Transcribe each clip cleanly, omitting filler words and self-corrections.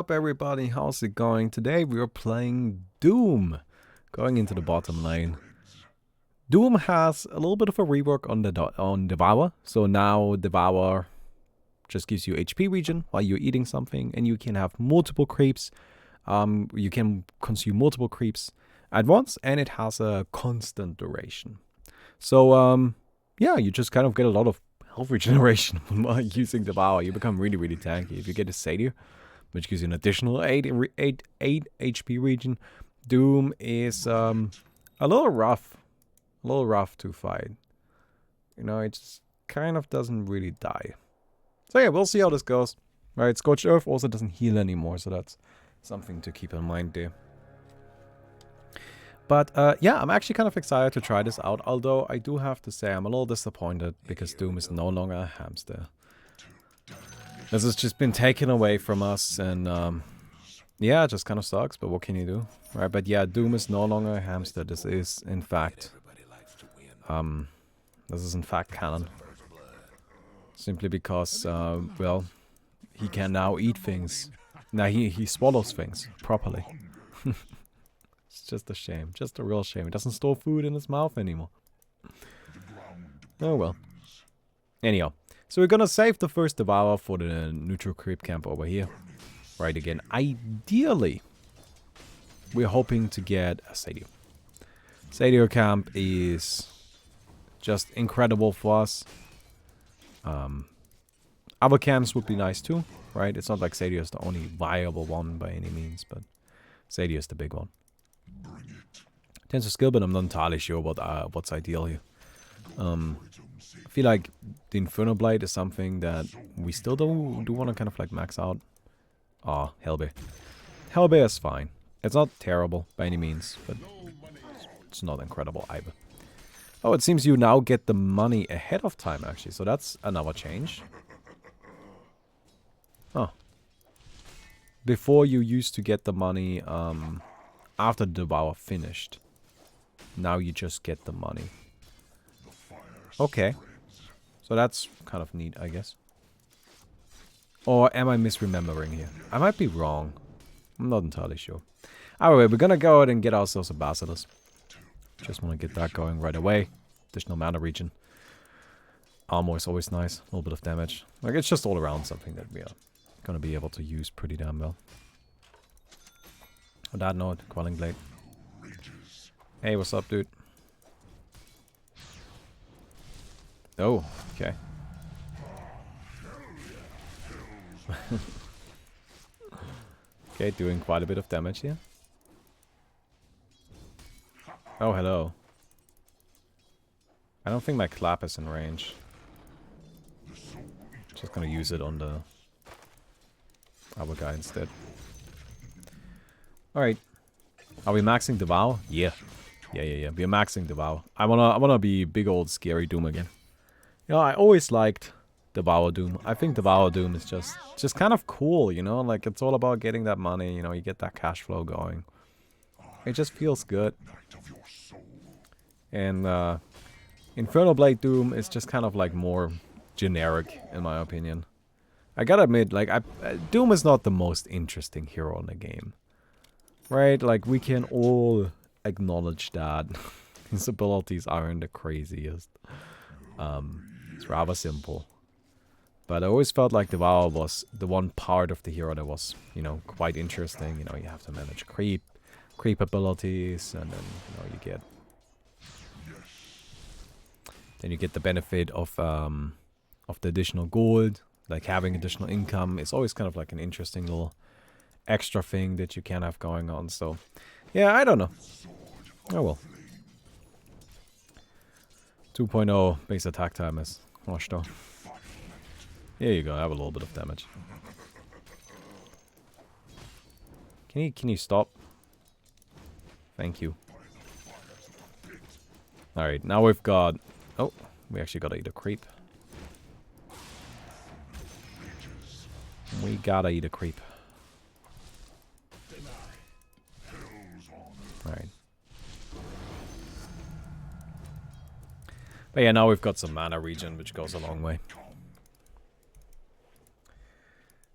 Up everybody, how's it going? Today we are playing Doom, going into the bottom lane. Doom has a little bit of a rework on Devour, so now Devour just gives you HP regen while you're eating something, and you can have multiple creeps. You can consume multiple creeps at once, and it has a constant duration. So yeah, you just kind of get a lot of health regeneration while using Devour. You become really, really tanky. If you get a Satyr, which gives you an additional 8 HP regen. Doom is a little rough. A little rough to fight. You know, it just kind of doesn't really die. So yeah, we'll see how this goes. Right, Scorched Earth also doesn't heal anymore, so that's something to keep in mind there. But yeah, I'm actually kind of excited to try this out, although I do have to say I'm a little disappointed because Doom is no longer a hamster. This has just been taken away from us, and yeah, it just kind of sucks, but what can you do? Right, but yeah, Doom is no longer a hamster. This is, in fact, canon. Simply because, well, he can now eat things. Now he swallows things properly. It's just a shame, just a real shame. He doesn't store food in his mouth anymore. Oh well. Anyhow. So we're gonna save the first Devour for the neutral creep camp over here. Right again. Ideally, we're hoping to get a Satyr. Satyr camp is just incredible for us. Other camps would be nice too, right? It's not like Satyr is the only viable one by any means, but Satyr is the big one. Tends to skill, but I'm not entirely sure what's ideal here. I feel like the Inferno Blade is something that we still do want to kind of like max out. Oh, Hellbear. Hellbear is fine. It's not terrible by any means, but it's not incredible either. Oh, it seems you now get the money ahead of time actually, so that's another change. Oh. Before you used to get the money after the Devour finished. Now you just get the money. Okay. So that's kind of neat, I guess. Or am I misremembering here? I might be wrong. I'm not entirely sure. Anyway, we're gonna go ahead and get ourselves a Basilisk. Just want to get that going right away. Additional mana regen. Armor is always nice. A little bit of damage. Like, it's just all around something that we are gonna be able to use pretty damn well. On that note, Quelling Blade. Hey, what's up, dude? Oh, okay. Okay, doing quite a bit of damage here. Oh, hello. I don't think my clap is in range. Just gonna use it on the other guy instead. Alright. Are we maxing Devour? Yeah. Yeah. We're maxing Devour. I wanna be big old scary Doom again. You know, I always liked Devour Doom. I think Devour Doom is just kind of cool, you know? Like, it's all about getting that money, you know, you get that cash flow going. It just feels good. And Infernal Blade Doom is just kind of like more generic, in my opinion. I gotta admit, like, Doom is not the most interesting hero in the game. Right? Like, we can all acknowledge that. His abilities aren't the craziest. It's rather simple. But I always felt like Devour was the one part of the hero that was, you know, quite interesting. You know, you have to manage creep abilities, and then, you know, you get the benefit of the additional gold. Like, having additional income is always kind of like an interesting little extra thing that you can have going on. So, yeah, I don't know. Oh well. 2.0 base attack time is washed off. Here you go, I have a little bit of damage. Can you stop? Thank you. Alright, now we've got... Oh, we actually gotta eat a creep. We gotta eat a creep. Alright. But yeah, now we've got some mana regen, which goes a long way.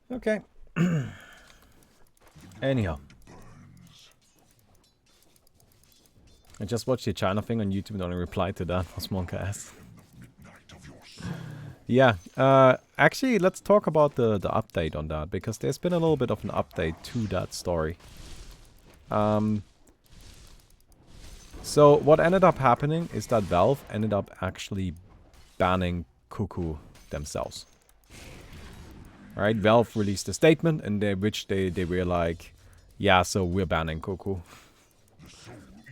Okay. Anyhow. I just watched the China thing on YouTube and only replied to that was Monka asked. Yeah, actually, let's talk about the update on that, because there's been a little bit of an update to that story. So what ended up happening is that Valve ended up actually banning Cuckoo themselves. Right, Valve released a statement in which they were like, yeah, so we're banning Cuckoo.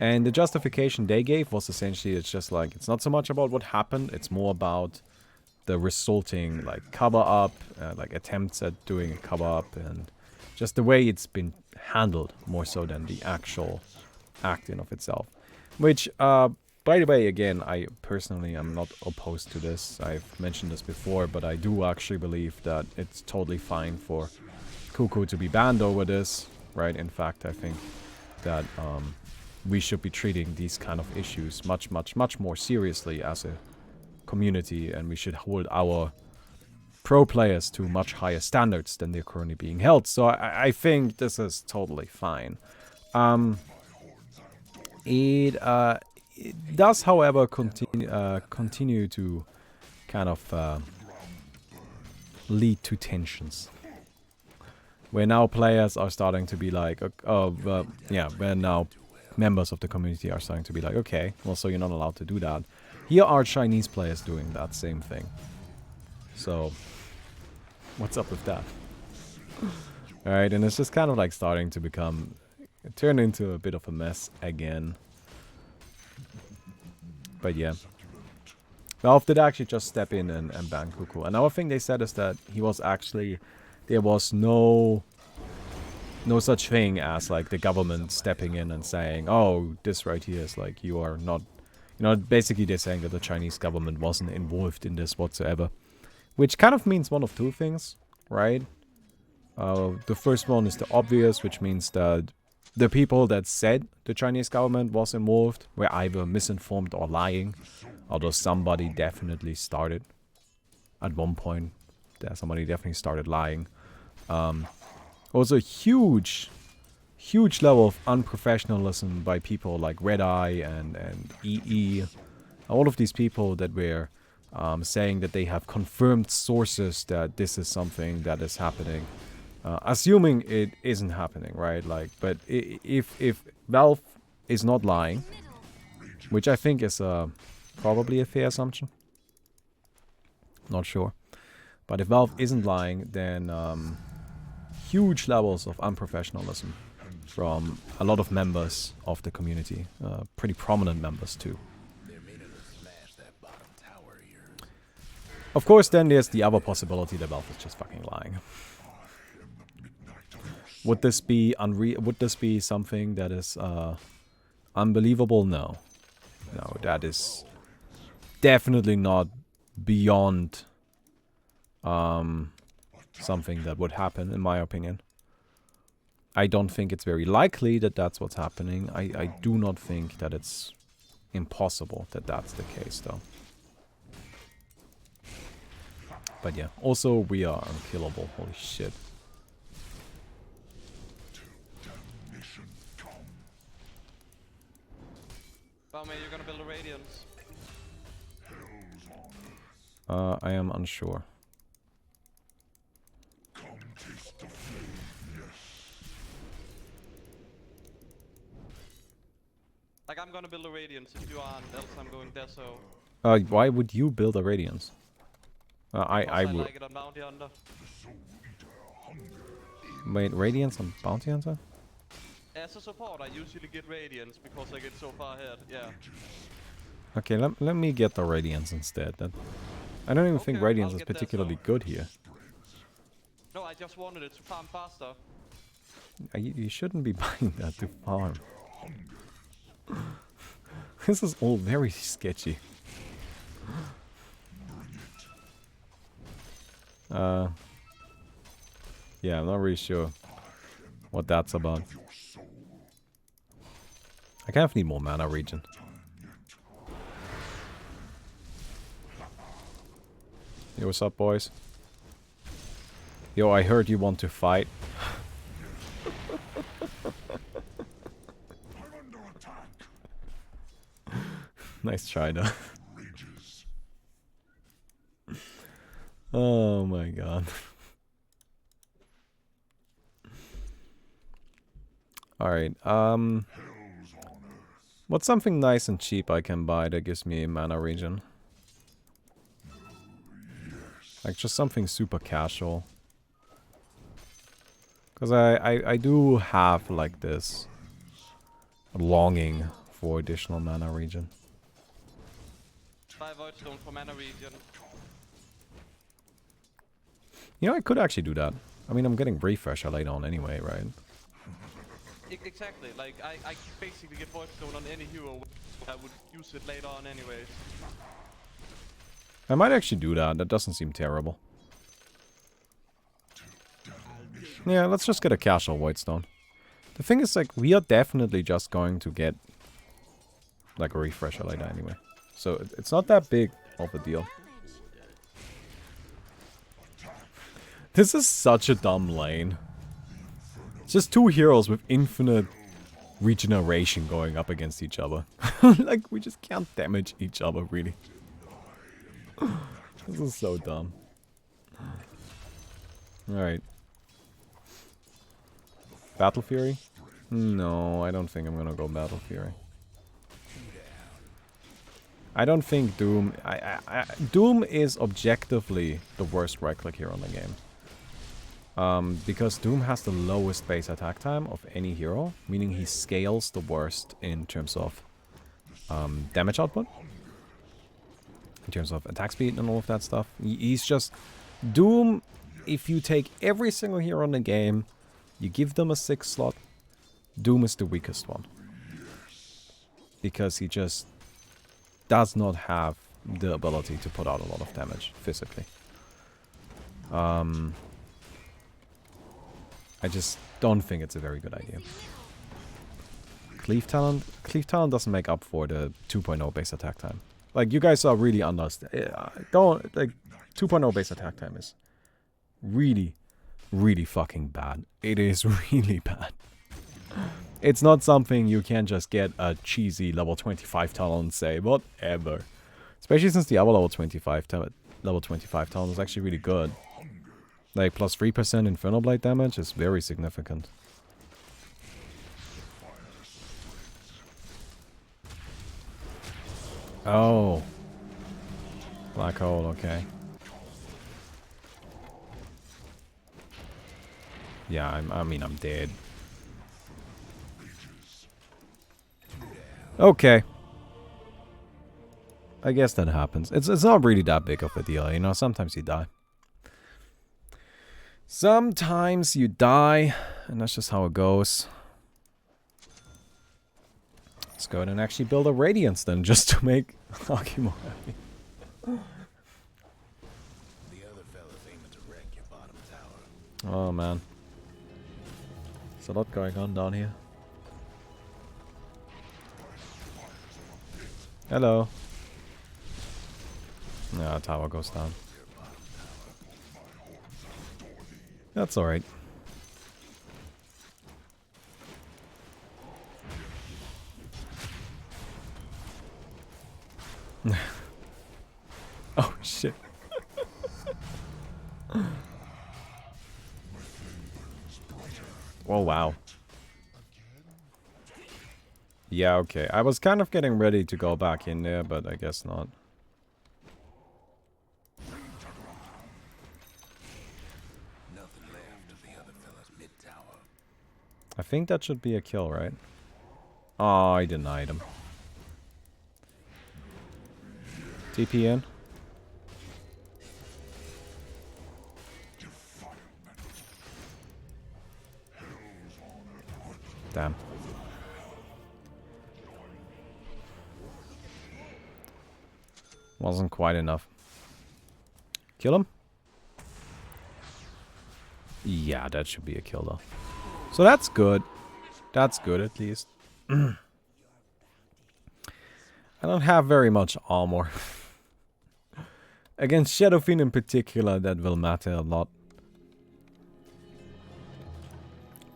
And the justification they gave was essentially, it's just like, it's not so much about what happened, it's more about the resulting like cover-up, like attempts at doing a cover-up, and just the way it's been handled more so than the actual act in of itself. Which, by the way, again, I personally am not opposed to this. I've mentioned this before, but I do actually believe that it's totally fine for Cuckoo to be banned over this, right? In fact, I think that we should be treating these kind of issues much, much, much more seriously as a community, and we should hold our pro players to much higher standards than they're currently being held. So I think this is totally fine. It does, however, continue to kind of lead to tensions, where now players are starting to be like, yeah, where now members of the community are starting to be like, okay, well, so you're not allowed to do that. Here are Chinese players doing that same thing. So, what's up with that? Alright, and it's just kind of like starting to become, turn into a bit of a mess again. But yeah. Valve did actually just step in and ban Cuckoo. Another thing they said is that he was actually, there was no such thing as like the government stepping in and saying, oh, this right here is like, you are not, you know, basically they're saying that the Chinese government wasn't involved in this whatsoever. Which kind of means one of two things, right? The first one is the obvious, which means that the people that said the Chinese government was involved were either misinformed or lying. Although somebody definitely started. At one point, somebody definitely started lying. Also, huge level of unprofessionalism by people like Red Eye and EE. All of these people that were saying that they have confirmed sources that this is something that is happening. Assuming it isn't happening, right? Like, but if Valve is not lying, which I think is probably a fair assumption. Not sure. But if Valve isn't lying, then huge levels of unprofessionalism from a lot of members of the community. Pretty prominent members too. Of course, then there's the other possibility that Valve is just fucking lying. Would this be something that is unbelievable? No. No, that is definitely not beyond something that would happen, in my opinion. I don't think it's very likely that that's what's happening. I do not think that it's impossible that that's the case, though. But yeah, also we are unkillable. Holy shit. Baumi, you're gonna build a Radiance. I am unsure. Like, I'm gonna build a Radiance if you aren't, else I'm going there, so... Why would you build a Radiance? I would. Like it on Bounty Hunter. Wait, Radiance on Bounty Hunter? As a support, I usually get Radiance because I get so far ahead, yeah. Okay, let me get the Radiance instead. I don't even think Radiance is particularly good here. No, I just wanted it to farm faster. You shouldn't be buying that to farm. This is all very sketchy. Yeah, I'm not really sure what that's about. I kind of need more mana regen. Yo, what's up, boys? Yo, I heard you want to fight. Nice try though. Oh my god. Alright, what's something nice and cheap I can buy that gives me a mana regen? Like just something super casual. Because I do have like this longing for additional mana regen. 5 void stone for mana regen. You know, I could actually do that. I mean, I'm getting refresher later on anyway, right? Exactly, like I basically get void stone on any hero. I would use it later on anyways. I might actually do that. That doesn't seem terrible. Yeah, let's just get a casual void stone. The thing is, like, we are definitely just going to get like a refresher later anyway. So it's not that big of a deal. This is such a dumb lane. It's just two heroes with infinite regeneration going up against each other. Like, we just can't damage each other, really. This is so dumb. Alright. Battle Fury? No, I don't think I'm gonna go Battle Fury. I don't think Doom... Doom is objectively the worst right-click hero in the game. Because Doom has the lowest base attack time of any hero, meaning he scales the worst in terms of damage output, in terms of attack speed and all of that stuff. He's just... Doom, if you take every single hero in the game, you give them a 6 slot, Doom is the weakest one. Because he just does not have the ability to put out a lot of damage physically. I just don't think it's a very good idea. Cleave Talent doesn't make up for the 2.0 base attack time. Like, you guys are really don't, like, 2.0 base attack time is really, really fucking bad. It is really bad. It's not something you can just get a cheesy level 25 talent and say, whatever. Especially since the other level 25 talent is actually really good. Like, plus 3% Infernal Blade damage is very significant. Oh. Black hole, okay. Yeah, I mean, I'm dead. Okay. I guess that happens. It's not really that big of a deal, you know, sometimes you die. Sometimes you die, and that's just how it goes. Let's go ahead and actually build a Radiance then, just to make Aki more happy. The other fella's aiming to wreck your bottom tower. Oh man. There's a lot going on down here. Hello. Yeah, tower goes down. That's alright. Oh shit. Oh wow. Yeah, okay. I was kind of getting ready to go back in there, but I guess not. Nothing left of the other fella's mid tower. I think that should be a kill, right? Oh, I denied him. TP in. Damn. Wasn't quite enough. Kill him? Yeah, that should be a kill though. So that's good. That's good at least. I don't have very much armor. Against Shadow Fiend in particular, that will matter a lot.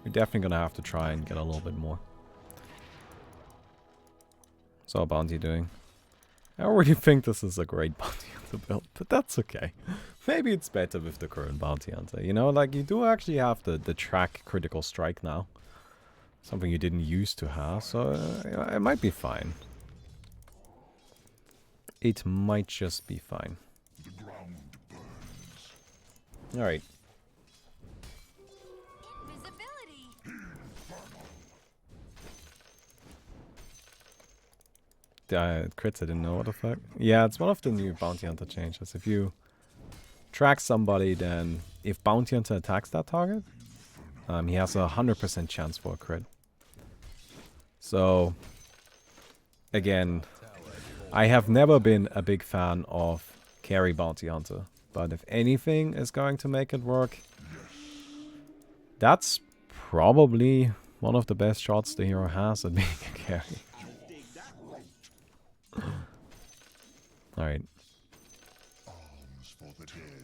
We're definitely gonna have to try and get a little bit more. What's our bounty doing? I already think this is a great bounty hunter build, but that's okay. Maybe it's better with the current bounty hunter. You know, like you do actually have the track critical strike now. Something you didn't used to have, so it might be fine. It might just be fine. Alright. Crits, I didn't know what the fuck. Yeah, it's one of the new bounty hunter changes. If you track somebody, then if bounty hunter attacks that target, he has a 100% chance for a crit. So, again, I have never been a big fan of carry bounty hunter. But if anything is going to make it work, that's probably one of the best shots the hero has at being a carry. Alright.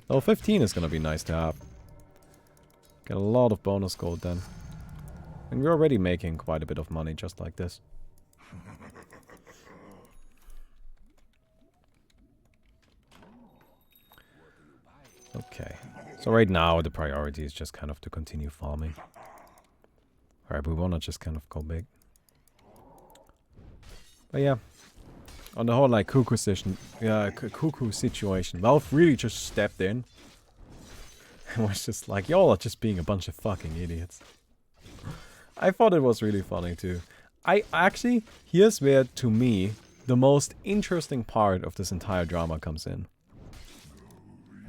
Level 15 is gonna be nice to have. Get a lot of bonus gold then. And we're already making quite a bit of money just like this. Okay. So right now the priority is just kind of to continue farming. Alright, we wanna just kind of go big. But yeah. On the whole, like, cuckoo situation, Valve really just stepped in. And was just like, y'all are just being a bunch of fucking idiots. I thought it was really funny too. Actually, here's where, to me, the most interesting part of this entire drama comes in.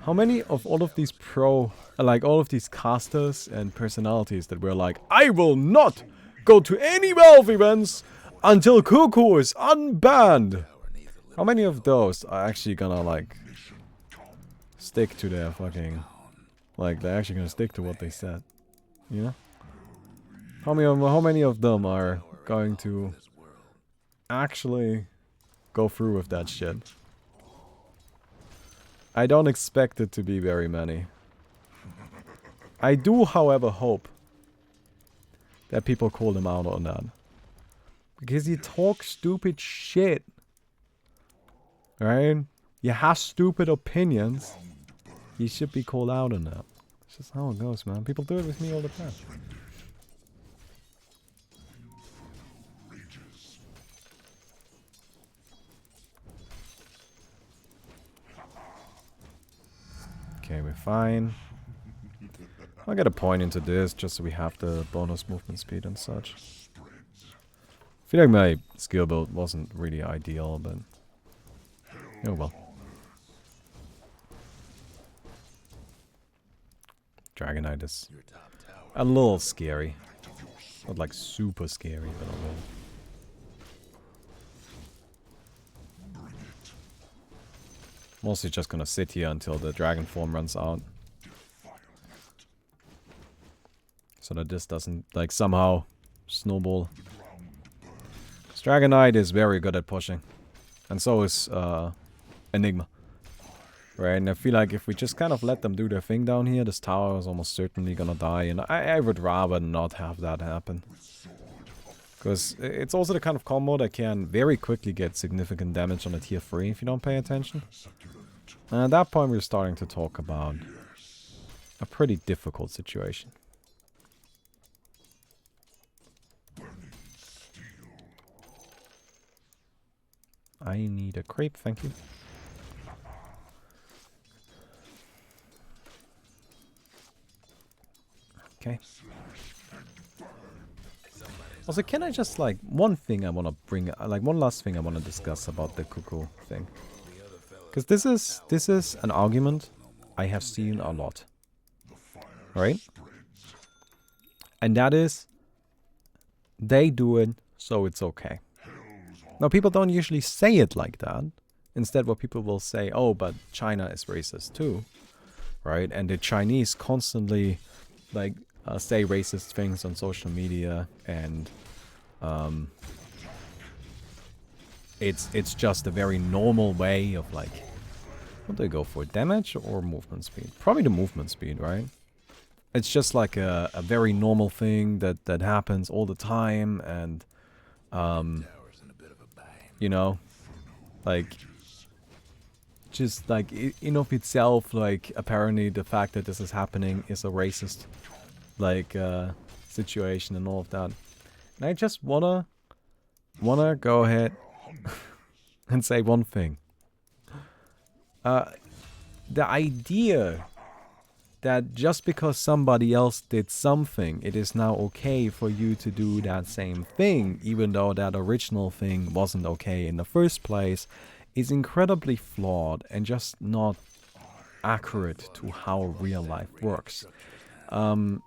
How many of all of these all of these casters and personalities that were like, I will not go to any Valve events until Cuckoo is unbanned. How many of those are actually gonna, like, stick to their fucking... Like, they're actually gonna stick to what they said? You know? How many of them are going to actually go through with that shit? I don't expect it to be very many. I do, however, hope that people call them out on that. Because you talk stupid shit. Right? You have stupid opinions. You should be called out on that. It's just how it goes, man. People do it with me all the time. Okay, we're fine. I'll get a point into this just so we have the bonus movement speed and such. I feel like my skill build wasn't really ideal, but... Oh well. Dragonite is a little scary. Not like super scary, but a little. Mostly just gonna sit here until the dragon form runs out. So that this doesn't, like, somehow snowball. 'Cause Dragonite is very good at pushing. And so is Enigma. Right, and I feel like if we just kind of let them do their thing down here, this tower is almost certainly gonna die. And I would rather not have that happen. Because it's also the kind of combo that can very quickly get significant damage on a tier 3 if you don't pay attention. And at that point we're starting to talk about a pretty difficult situation. I need a creep, thank you. Okay. Also, can I just, like, one thing I want to bring, like, one last thing I want to discuss about the cuckoo thing. Because this is an argument I have seen a lot. Right? And that is, they do it, so it's okay. Now, people don't usually say it like that. Instead, what people will say, oh, but China is racist too. Right? And the Chinese constantly, like, say racist things on social media, and it's just a very normal way of, like, what do they go for, damage or movement speed? Probably the movement speed, right? It's just like a very normal thing that happens all the time, and you know, like, just like in of itself, like apparently the fact that this is happening is a racist like situation and all of that. And I just wanna go ahead and say one thing. The idea that just because somebody else did something, it is now okay for you to do that same thing, even though that original thing wasn't okay in the first place, is incredibly flawed and just not accurate to how real life works. In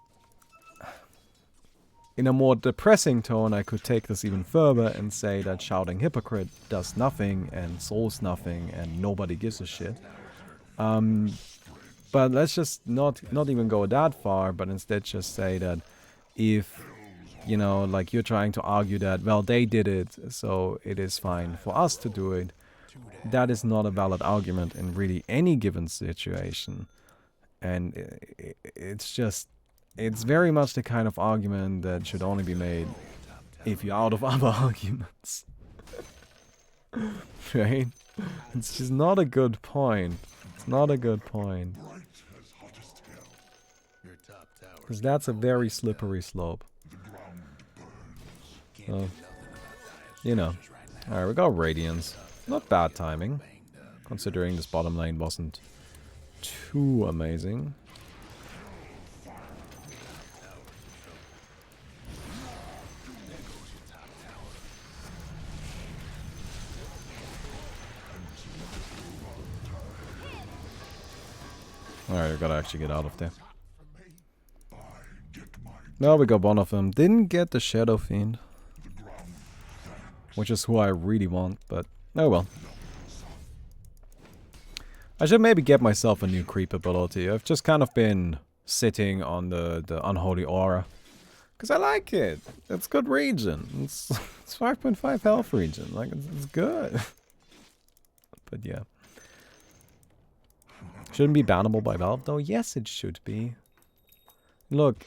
a more depressing tone, I could take this even further and say that shouting hypocrite does nothing and solves nothing and nobody gives a shit. But let's just not even go that far, but instead just say that if, you know, like you're trying to argue that, well, they did it, so it is fine for us to do it, that is not a valid argument in really any given situation. And it's just, it's very much the kind of argument that should only be made if you're out of other arguments. Right? It's just not a good point. It's not a good point. Because that's a very slippery slope. So, you know. Alright, we got Radiance. Not bad timing, considering this bottom lane wasn't too amazing. Alright, we gotta actually get out of there. No, we got one of them. Didn't get the Shadow Fiend, which is who I really want, but oh well. I should maybe get myself a new creep ability. I've just kind of been sitting on the Unholy Aura. Because I like it. It's good regen. It's 5.5 health regen. Like, it's good. But yeah. Shouldn't be bannable by Valve though? Yes, it should be. Look,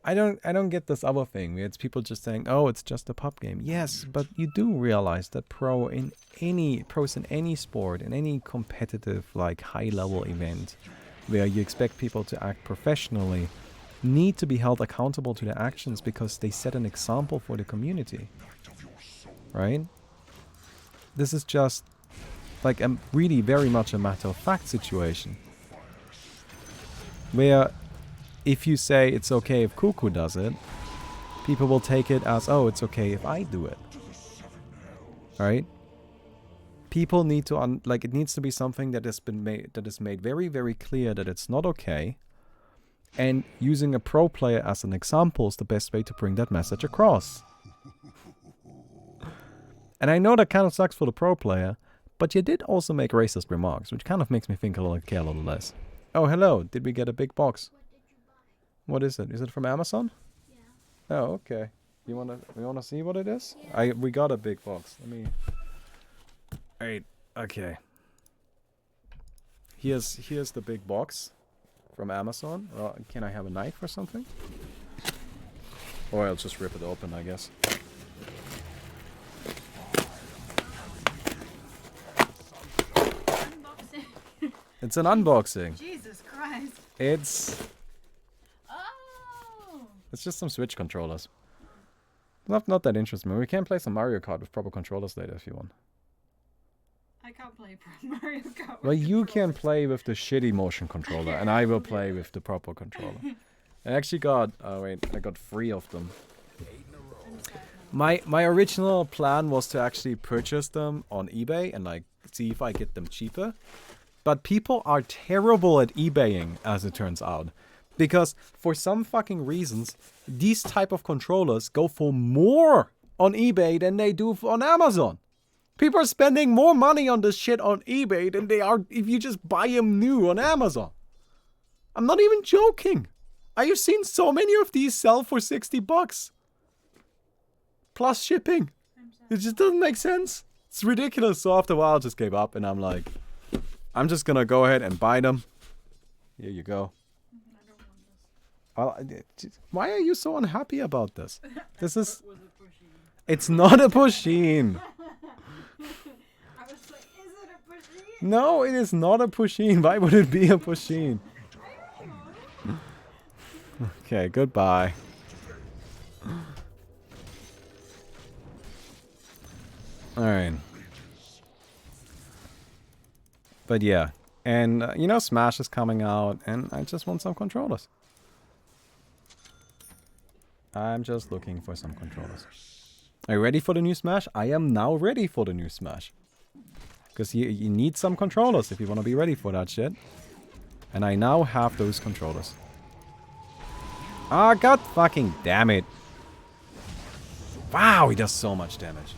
I don't get this other thing. It's people just saying, oh, it's just a pub game. Yes, but you do realize that pros in any sport, in any competitive, like, high-level event, where you expect people to act professionally, need to be held accountable to their actions because they set an example for the community. Right? This is just, like, a really very much a matter-of-fact situation. Where if you say it's okay if Cuckoo does it, people will take it as, oh, it's okay if I do it. Right? People need to, like, it needs to be something that has been made, that is made very, very clear that it's not okay. And using a pro player as an example is the best way to bring that message across. And I know that kind of sucks for the pro player, but you did also make racist remarks, which kind of makes me think care a little less. Oh, hello. Did we get a big box? What is it? Is it from Amazon? Yeah. Oh, okay. You wanna see what it is? Yeah. We got a big box. Let me. Alright. Okay. Here's the big box from Amazon. Can I have a knife or something? Or I'll just rip it open, I guess. Unboxing. It's an unboxing. Jesus Christ. It's just some Switch controllers. Not that interesting. We can play some Mario Kart with proper controllers later if you want. I can't play Mario Kart. Well, you can play with the shitty motion controller, and I will play with the proper controller. I actually got, oh wait, I got 3 of them. My original plan was to actually purchase them on eBay and like see if I get them cheaper. But people are terrible at eBaying, as it turns out. Because for some fucking reasons, these type of controllers go for more on eBay than they do on Amazon. People are spending more money on this shit on eBay than they are if you just buy them new on Amazon. I'm not even joking. I have seen so many of these sell for $60. Plus shipping. It just doesn't make sense. It's ridiculous. So after a while I just gave up and I'm like, I'm just gonna go ahead and buy them. Here you go. Well, why are you so unhappy about this? This is... It's not a Pusheen. I was like, is it a Pusheen? No, it is not a Pusheen. Why would it be a Pusheen? Okay, goodbye. Alright. But yeah. And, you know, Smash is coming out, and I just want some controllers. I'm just looking for some controllers. Are you ready for the new Smash? I am now ready for the new Smash. Because you need some controllers if you want to be ready for that shit. And I now have those controllers. Ah, god fucking damn it. Wow, he does so much damage.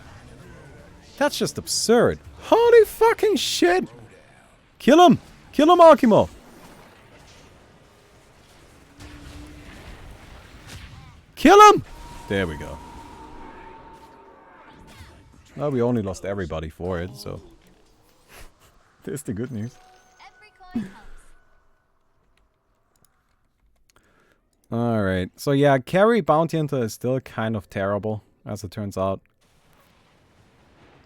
That's just absurd. Holy fucking shit. Kill him! Kill him, Akimo! Kill him! There we go. Well, we only lost everybody for it, so... There's the good news. Alright, so yeah, carry Bounty Hunter is still kind of terrible, as it turns out.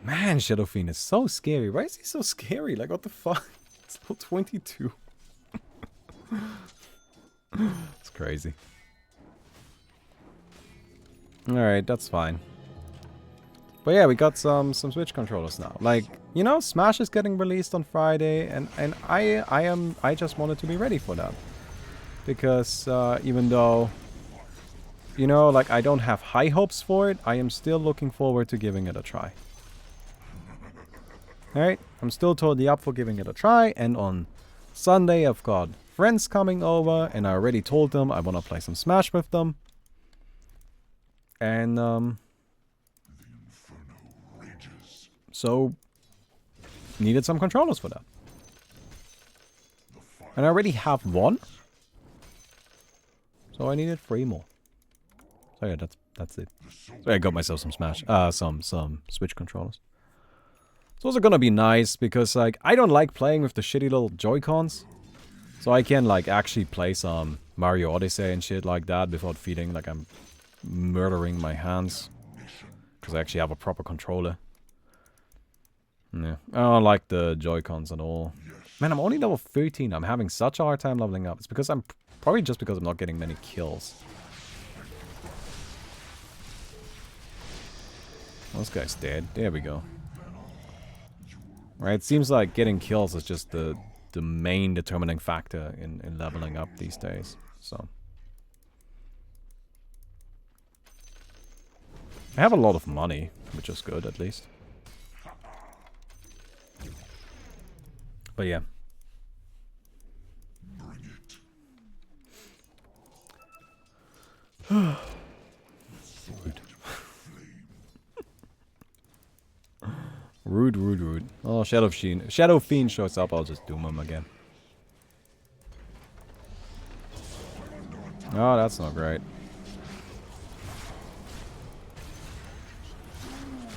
Man, Shadow Fiend is so scary. Why is he so scary? Like, what the fuck? It's level 22. It's crazy. Alright, that's fine. But yeah, we got some Switch controllers now. Like, you know, Smash is getting released on Friday, and I just wanted to be ready for that. Because even though, you know, like I don't have high hopes for it, I am still looking forward to giving it a try. Alright, I'm still totally up for giving it a try, and on Sunday I've got friends coming over, and I already told them I want to play some Smash with them. And, so, needed some controllers for that. And I already have one. So I needed 3 more. So yeah, that's it. So I got myself some Smash, some Switch controllers. It's also gonna be nice because like I don't like playing with the shitty little Joy-Cons. So I can like actually play some Mario Odyssey and shit like that without feeling like I'm murdering my hands. Because I actually have a proper controller. Yeah, I don't like the Joy-Cons at all. Man, I'm only level 13. I'm having such a hard time leveling up. It's because I'm... Probably just because I'm not getting many kills. This guy's dead. There we go. Right, it seems like getting kills is just the main determining factor in leveling up these days. So... I have a lot of money, which is good at least. But yeah. Rude. Rude. Oh, Shadow Fiend shows up, I'll just doom him again. Oh, that's not great.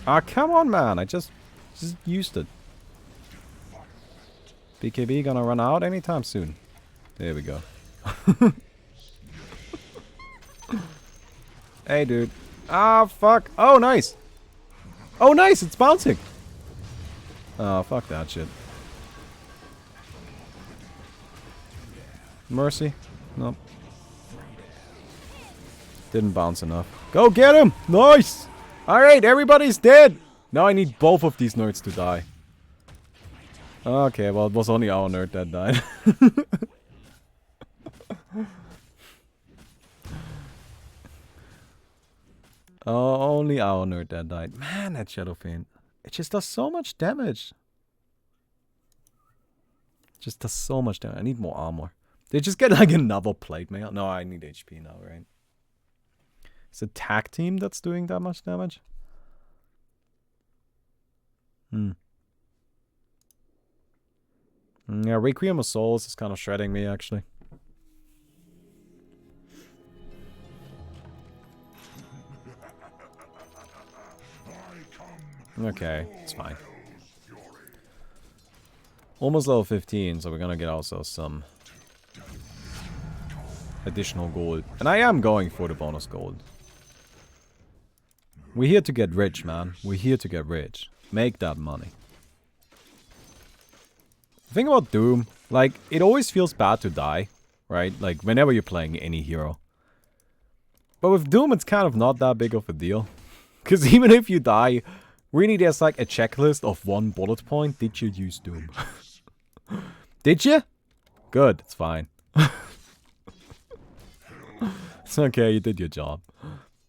Ah, come on, man. I just used it. BKB gonna run out anytime soon. There we go. Hey, dude. Ah, fuck. Oh, nice. Oh, nice. It's bouncing. Oh, fuck that shit. Mercy? Nope. Didn't bounce enough. Go get him! Nice! Alright, everybody's dead! Now I need both of these nerds to die. Okay, well, it was only our nerd that died. Oh, only our nerd that died. Man, that Shadow Fiend. It just does so much damage. Just does so much damage. I need more armor. They just get like another plate mail. No, I need HP now, right? It's a tag team that's doing that much damage? Yeah, Requiem of Souls is kind of shredding me, actually. Okay, it's fine. Almost level 15, so we're gonna get ourselves some additional gold. And I am going for the bonus gold. We're here to get rich, man. We're here to get rich. Make that money. The thing about Doom, like, it always feels bad to die, right? Like, whenever you're playing any hero. But with Doom, it's kind of not that big of a deal. Because even if you die, really there's like a checklist of 1 bullet point. Did you use Doom? Did you? Good, it's fine. It's okay, you did your job.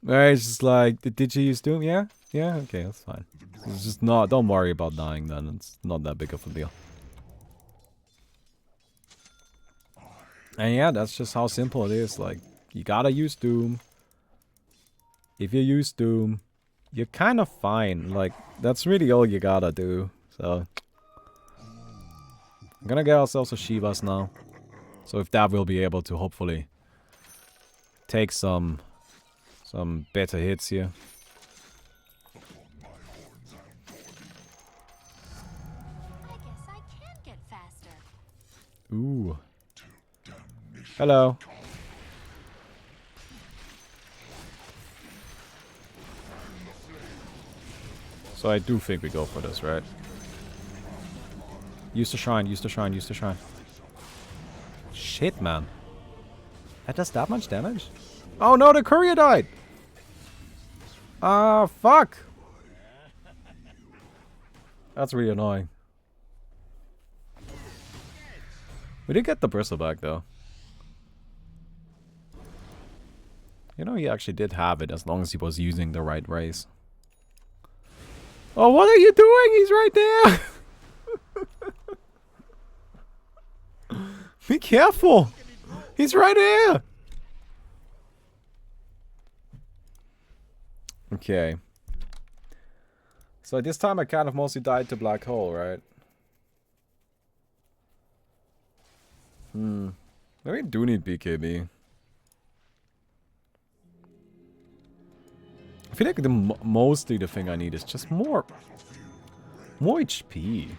Alright, it's just like, did you use Doom? Yeah? Yeah? Okay, that's fine. It's just not, don't worry about dying then. It's not that big of a deal. And yeah, that's just how simple it is. Like, you gotta use Doom. If you use Doom, you're kind of fine. Like, that's really all you gotta do. So, I'm gonna get ourselves a Shivas now. So if that will be able to hopefully take some better hits here. I guess I can get faster. Ooh. Hello. So I do think we go for this, right? Use the shrine, use the shrine, use the shrine. Shit, man. That does that much damage? Oh no, the courier died! Ah, fuck! That's really annoying. We did get the bristle back, though. You know, he actually did have it as long as he was using the right race. Oh, what are you doing? He's right there! Be careful! He's right here! Okay. So this time I kind of mostly died to Black Hole, right? Maybe we do need BKB. I feel like mostly the thing I need is just more HP.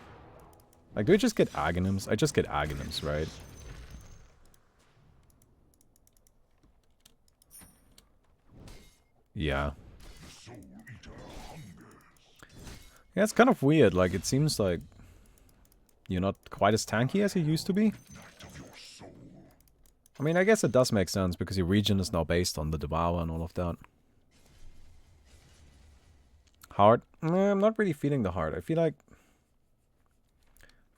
Like, do I just get Aghanims? I just get Aghanims, right? Yeah. Yeah, it's kind of weird. Like, it seems like you're not quite as tanky as you used to be. I mean, I guess it does make sense because your region is now based on the Devour and all of that. Heart? I'm not really feeling the heart. I feel like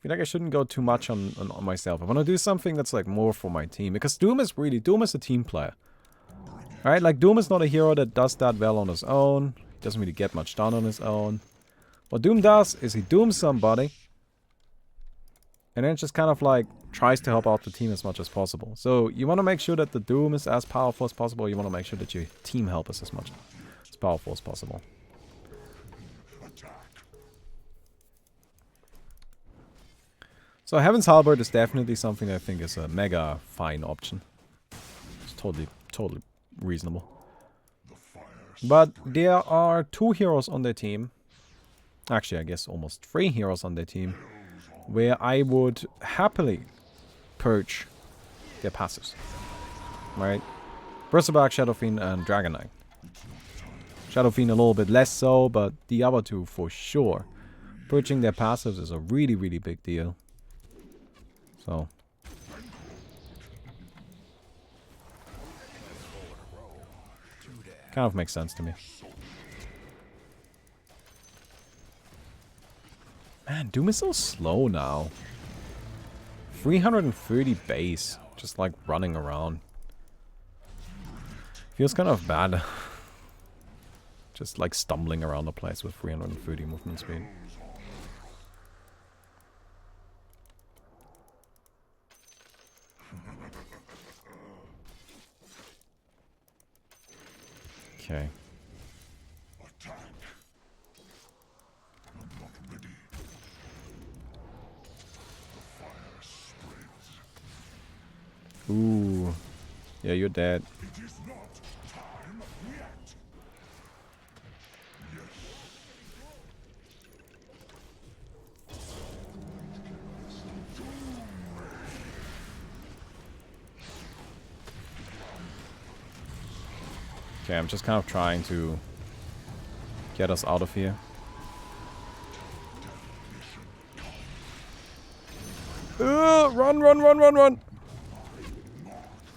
I shouldn't go too much on myself. I want to do something that's like more for my team. Because Doom is a team player. Right? Like, Doom is not a hero that does that well on his own. He doesn't really get much done on his own. What Doom does is he dooms somebody. And then just kind of like tries to help out the team as much as possible. So you want to make sure that the Doom is as powerful as possible. You want to make sure that your team help is as much as powerful as possible. So Heaven's Halberd is definitely something I think is a mega fine option. It's totally reasonable. But there are 2 heroes on their team. Actually, I guess almost 3 heroes on their team. Where I would happily purge their passives. Right? Bristleback, Shadow Fiend, and Dragon Knight. Shadow Fiend a little bit less so, but the other 2 for sure. Purging their passives is a really, really big deal. So. Kind of makes sense to me. Man, Doom is so slow now. 330 base. Just like running around. Feels kind of bad. Just like stumbling around the place with 330 movement speed. Okay. Ooh. Yeah, you're dead. Okay, I'm just kind of trying to get us out of here. Run, run, run, run, run.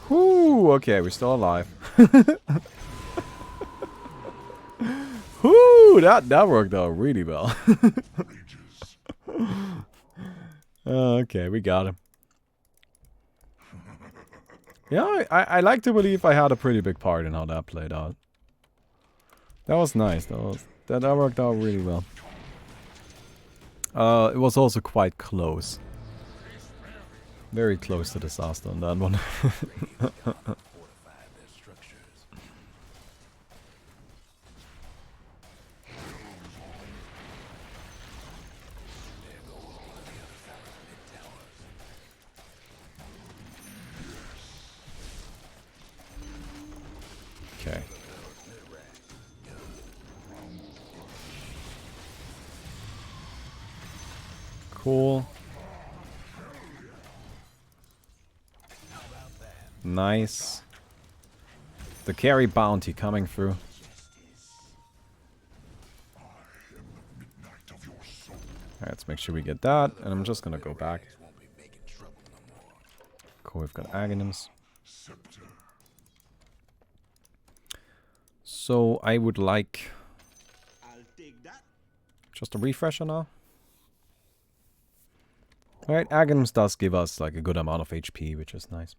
Whoo, okay, we're still alive. Whoo, that worked out really well. Okay, we got him. Yeah, I like to believe I had a pretty big part in how that played out. That was nice. That worked out really well. It was also quite close. Very close to disaster on that one. Okay. Cool. Nice. The carry bounty coming through. Alright, let's make sure we get that. And I'm just gonna go back. Cool, we've got Aghanims. So I would like just a refresher now. Alright, Aghanims does give us like a good amount of HP, which is nice.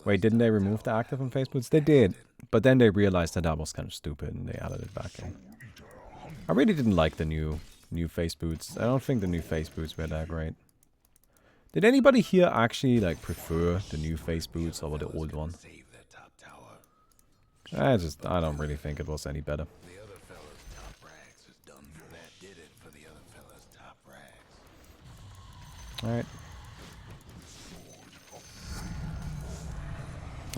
Wait, didn't they remove the active and face boots? They did, but then they realized that that was kind of stupid and they added it back in. I really didn't like the new face boots. I don't think the new face boots were that great. Did anybody here actually like prefer the new face boots over the old one? I don't really think it was any better. Alright.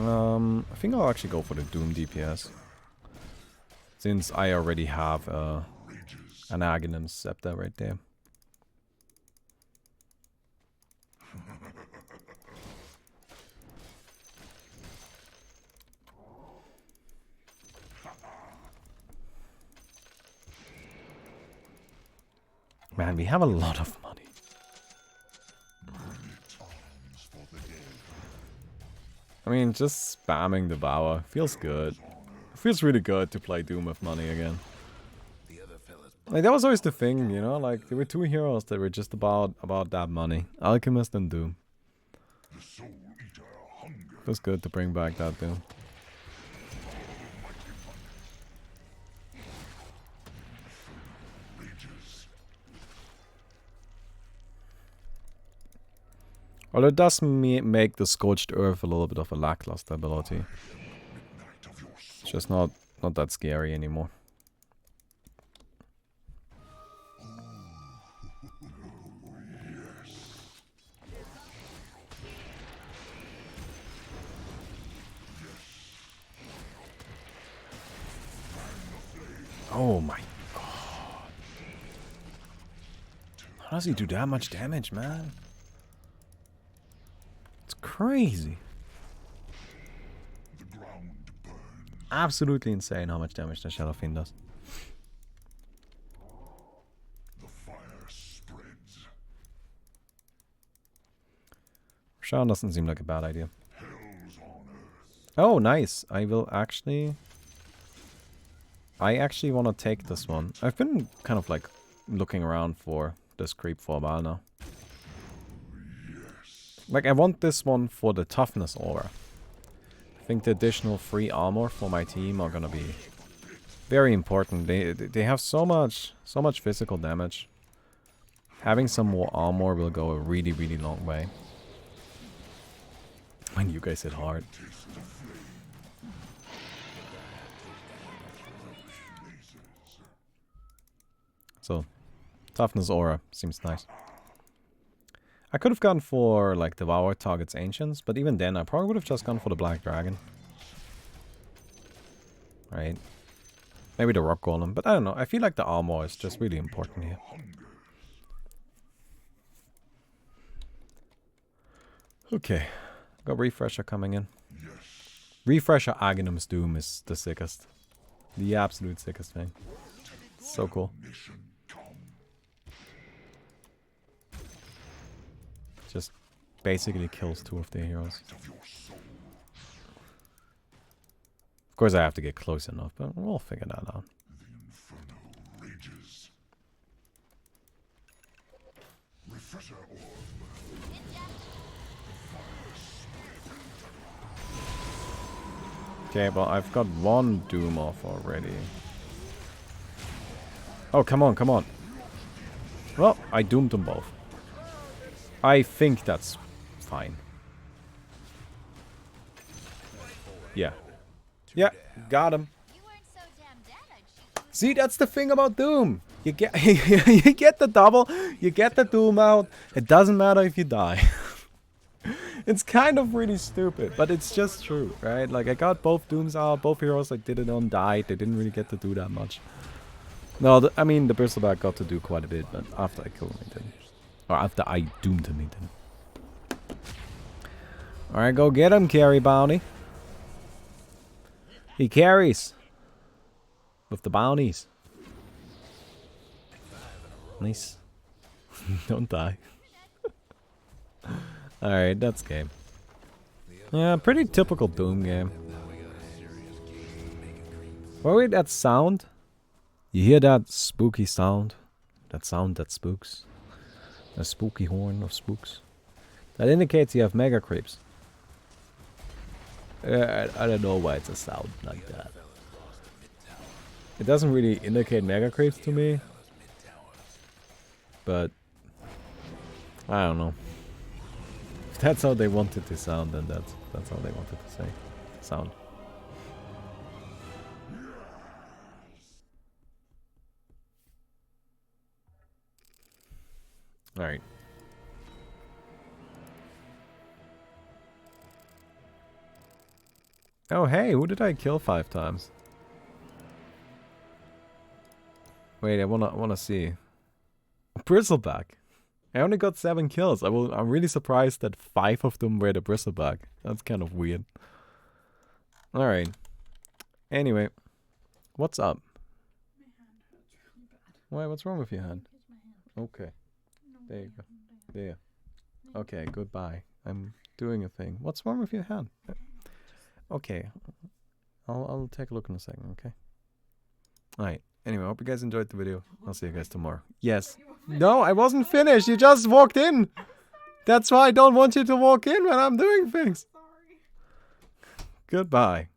I think I'll actually go for the Doom DPS. Since I already have an Aghanim Scepter right there. Man, we have a lot of money. I mean, just spamming Devour feels good. It feels really good to play Doom with money again. Like, that was always the thing, you know? Like, there were two heroes that were just about that money. Alchemist and Doom. It was good to bring back that Doom. Well, it does make the Scorched Earth a little bit of a lackluster ability. It's just not that scary anymore. Oh my god. How does he do that much damage, man? It's crazy. Absolutely insane how much damage the Shadow Fiend does. Shadow doesn't seem like a bad idea. Oh, nice. I actually want to take this one. I've been kind of like looking around for this creep for a while now. Like, I want this one for the toughness aura. I think the additional free armor for my team are gonna be very important. They have so much physical damage. Having some more armor will go a really, really long way. When you guys hit hard. So, toughness aura seems nice. I could have gone for, like, Devour targets Ancients, but even then, I probably would have just gone for the Black Dragon. Right? Maybe the Rock Golem, but I don't know. I feel like the armor is just really important here. Okay. Got Refresher coming in. Refresher Aghanim's Doom is the sickest. The absolute sickest thing. So cool. basically kills 2 of their heroes. Of course I have to get close enough, but we'll figure that out. Okay, well, I've got 1 Doom off already. Oh, come on, come on. Well, I doomed them both. I think that's fine. Yeah. Yeah, got him. You weren't so damn dead, I'd shoot you. See, that's the thing about Doom. You get you get the double, you get the Doom out. It doesn't matter if you die. It's kind of really stupid, but it's just true, right? Like, I got both Dooms out, both heroes like did it on died. They didn't really get to do that much. No, I mean, the Bristleback got to do quite a bit, but after I killed him, he didn't. Or after I doomed him, he didn't. Alright, go get him, carry bounty. He carries. With the bounties. Nice. Don't die. Alright, that's game. Yeah, pretty typical Doom game. Oh wait, that sound? You hear that spooky sound? That sound that spooks? A spooky horn of spooks? That indicates you have mega creeps. I don't know why it's a sound like that. It doesn't really indicate mega creeps to me. But I don't know. If that's how they wanted to sound, then that's how they wanted to say sound. Alright. Oh hey, who did I kill 5 times? Wait, I wanna see. Bristleback. I only got 7 kills. I'm really surprised that 5 of them were the Bristleback. That's kind of weird. Alright. Anyway. What's up? My hand hurts really bad. Why, what's wrong with your hand? Here's my hand. Okay. No, There you go. there. There. Okay, goodbye. I'm doing a thing. What's wrong with your hand? Okay. I'll take a look in a second, okay? Alright. Anyway, I hope you guys enjoyed the video. I'll see you guys tomorrow. Yes. No, I wasn't finished. You just walked in. That's why I don't want you to walk in when I'm doing things. Sorry. Goodbye.